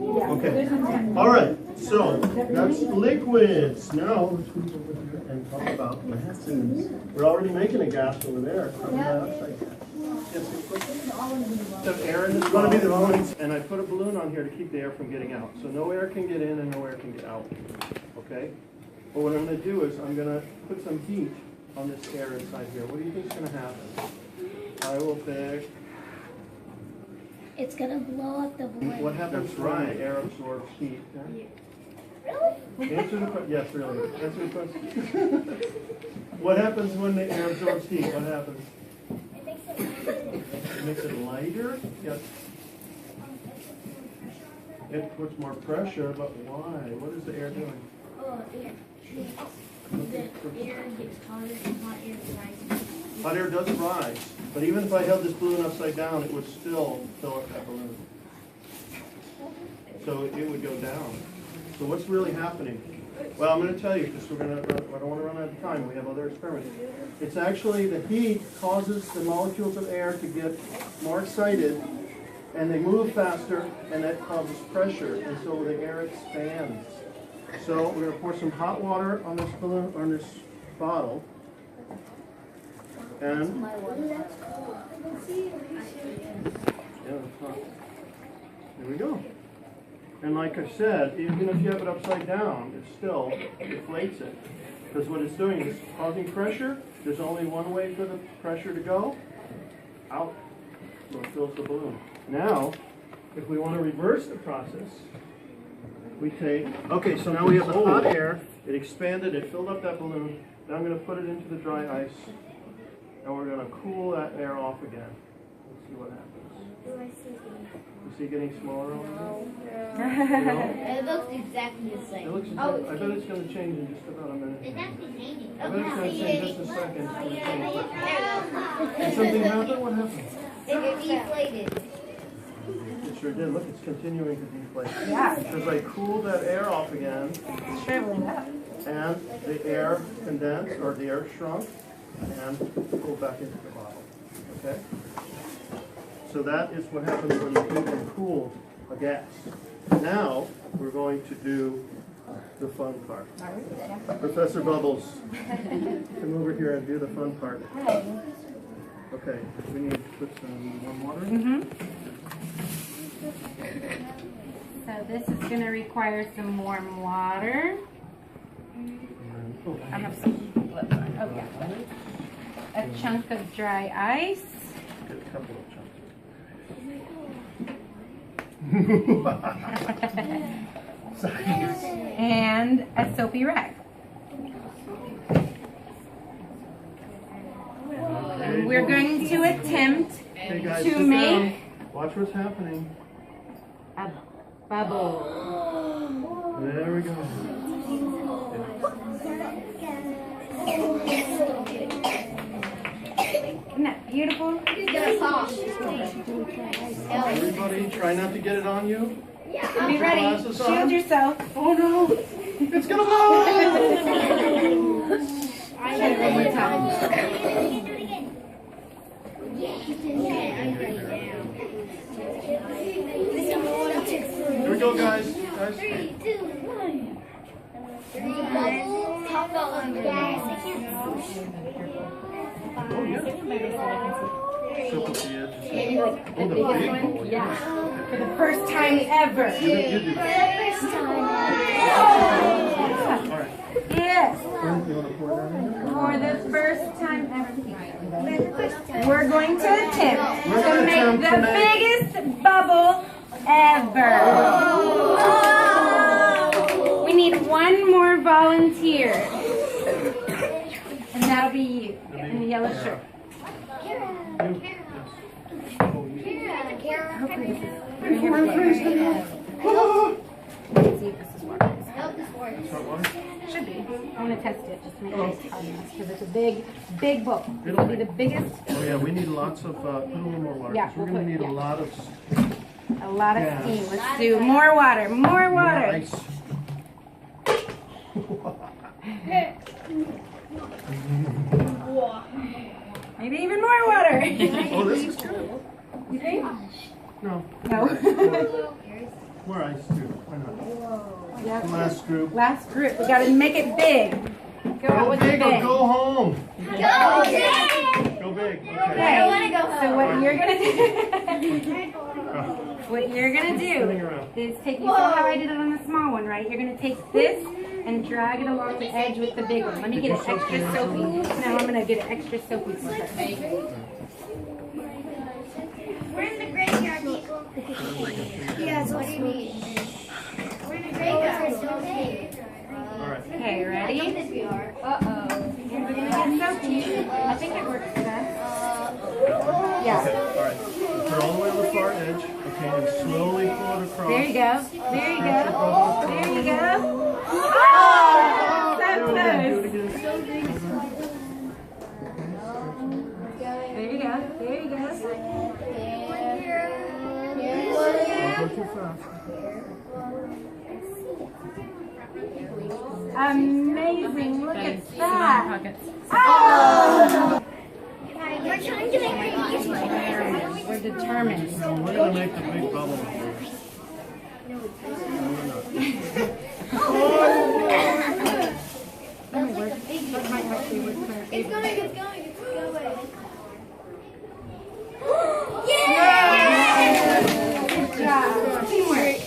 Okay. All right. So that's liquids. Now let's move over here and talk about gases. We're already making a gas over there. Carbon dioxide gas. Yes, air in this going to be the balloons, and I put a balloon on here to keep the air from getting out. So no air can get in and no air can get out. Okay? But what I'm going to do is I'm going to put some heat on this air inside here. What do you think is going to happen? I will pick. It's gonna blow up the balloon. What happens when the air absorbs heat? Really? Answer the question. Yes, really. Answer the question. What happens when the air absorbs heat? What happens? It makes it lighter. It makes it lighter? Yes. It puts more pressure, but why? What is the air doing? Oh, yeah. The air gets hotter and hot air rises. Hot air does rise, but even if I held this balloon upside down, it would still fill up that balloon. So it would go down. So what's really happening? Well, I'm going to tell you because I don't want to run out of time. We have other experiments. It's actually the heat causes the molecules of air to get more excited, and they move faster, and that causes pressure, and so the air expands. So we're going to pour some hot water on this balloon, on this bottle. And yeah, it's hot. There we go. And like I said, even if you have it upside down, it still deflates it. Because what it's doing is causing pressure. There's only one way for the pressure to go. Out. So it fills the balloon. Now, if we want to reverse the process, we take, okay, so now we have the hot air. It expanded, it filled up that balloon. Now I'm going to put it into the dry ice. And we're going to cool that air off again. Let's see what happens. You see it getting smaller over there? It looks exactly the same. It looks exactly, I bet it's going to change in just about a minute. It's actually changing. I bet it's going to change just a second. It's going to change. Did something happen? What happened? It deflated. It sure did. Look, it's continuing to deflate. Yeah. Because I cooled that air off again, It's shriveling up. and the air condensed, or the air shrunk, and pulled back into the bottle. Okay? So that is what happens when you heat and cool a gas. Now, we're going to do the fun part. Professor Bubbles, come over here and do the fun part. Okay, we need to put some warm water in. So this is going to require some warm water. I have some, oh yeah, a chunk of dry ice. Get a couple of chunks. And a soapy rag. Okay. We're going to attempt Hey guys, to sit make down. Watch what's happening. a bubble. There we go. Isn't that beautiful? Everybody, try not to get it on you. Be ready. Glasses on. Shield yourself. Oh no! It's gonna blow! Try it one more time. Here we go, guys. Guys. 3, 2, 1. Talk about gas. Oh yeah. Soap up the edges. Oh, the big bowl. Yeah. For the first time ever. You do that. All right. Yes. You want to pour that in? For the first time ever. We're going to attempt We're to gonna make attempt the to make- biggest bubble ever. We need one more volunteer. And that'll be you in the yellow shirt. Let's see if this is working. Hot water? Should be. I'm going to test it just to make sure it's hot enough because it's a big bowl. It'll be the biggest. Oh yeah, we need lots of, put a little more water. Yeah, 'Cause we're we'll gonna put- need yeah. a lot of steam. Let's do more water. More water. ice. Maybe even more water. Oh, this is good. You think? No. No. More ice too. Why not? Yeah. Last group. Last group. We gotta make it big. Go out Go with the big or big. go home. Go! Go big. Okay. Okay. I wanna go So home. what you're gonna do? What you're gonna Spinning do around. is take. You saw how I did it on the small one, right? You're gonna take this and drag it along the edge with the big one. Let me get it extra soapy. Now I'm gonna get it extra soapy for her. We're in the graveyard, Nico. Yeah, so what do you mean? We're in the graveyard. All right. Okay, ready? Uh-oh. Hands are gonna get soapy. I think it works best. Yeah. All right. Put it all the way to the far edge. Okay, and slowly pull it across. There you go. There you go. There you go. Oh! So Do it again. close. There you go. There you go. Don't go too fast. Amazing. Look at that. Oh! We're trying to make it We're determined. No, we're gonna make the big bubble. It's going. Good job. Teamwork.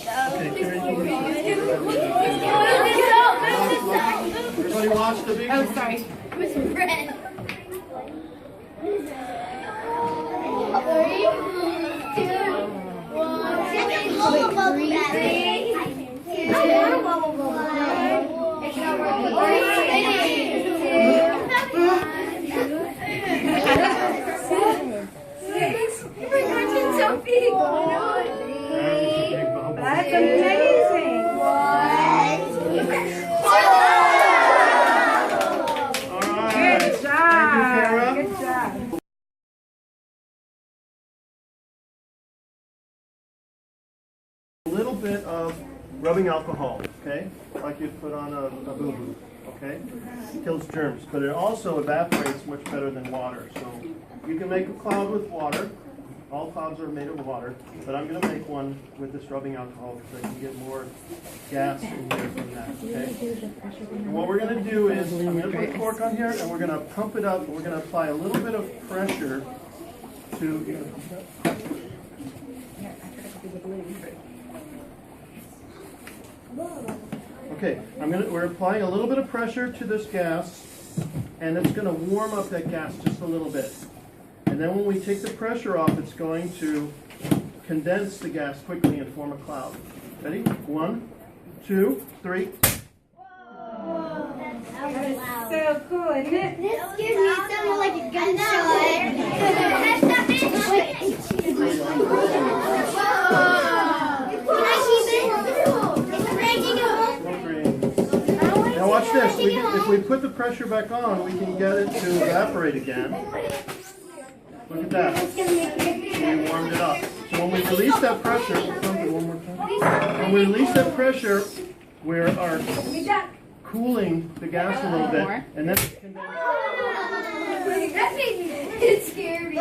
Everybody watch the big Oh, sorry. That's amazing. Good job. Good job. A little bit of rubbing alcohol, okay? Like you'd put on a boo-boo, okay? Kills germs, but it also evaporates much better than water. So you can make a cloud with water. All clouds are made of water, but I'm going to make one with this rubbing alcohol because I can get more gas in there from that, okay? And what we're going to do is I'm going to put a cork on here and we're going to pump it up and we're going to apply a little bit of pressure to, you're going to pump it up? Okay, we're applying a little bit of pressure to this gas, and it's going to warm up that gas just a little bit. And then when we take the pressure off, it's going to condense the gas quickly and form a cloud. Ready? 1, 2, 3. So cool, isn't it? This gives me something like a gunshot. Now watch this. If we put the pressure back on, we can get it to evaporate again. Look at that. We warmed it up. So when we release that pressure, one more time. When we release that pressure, we are cooling the gas a little bit, and then it condenses. That made me scary.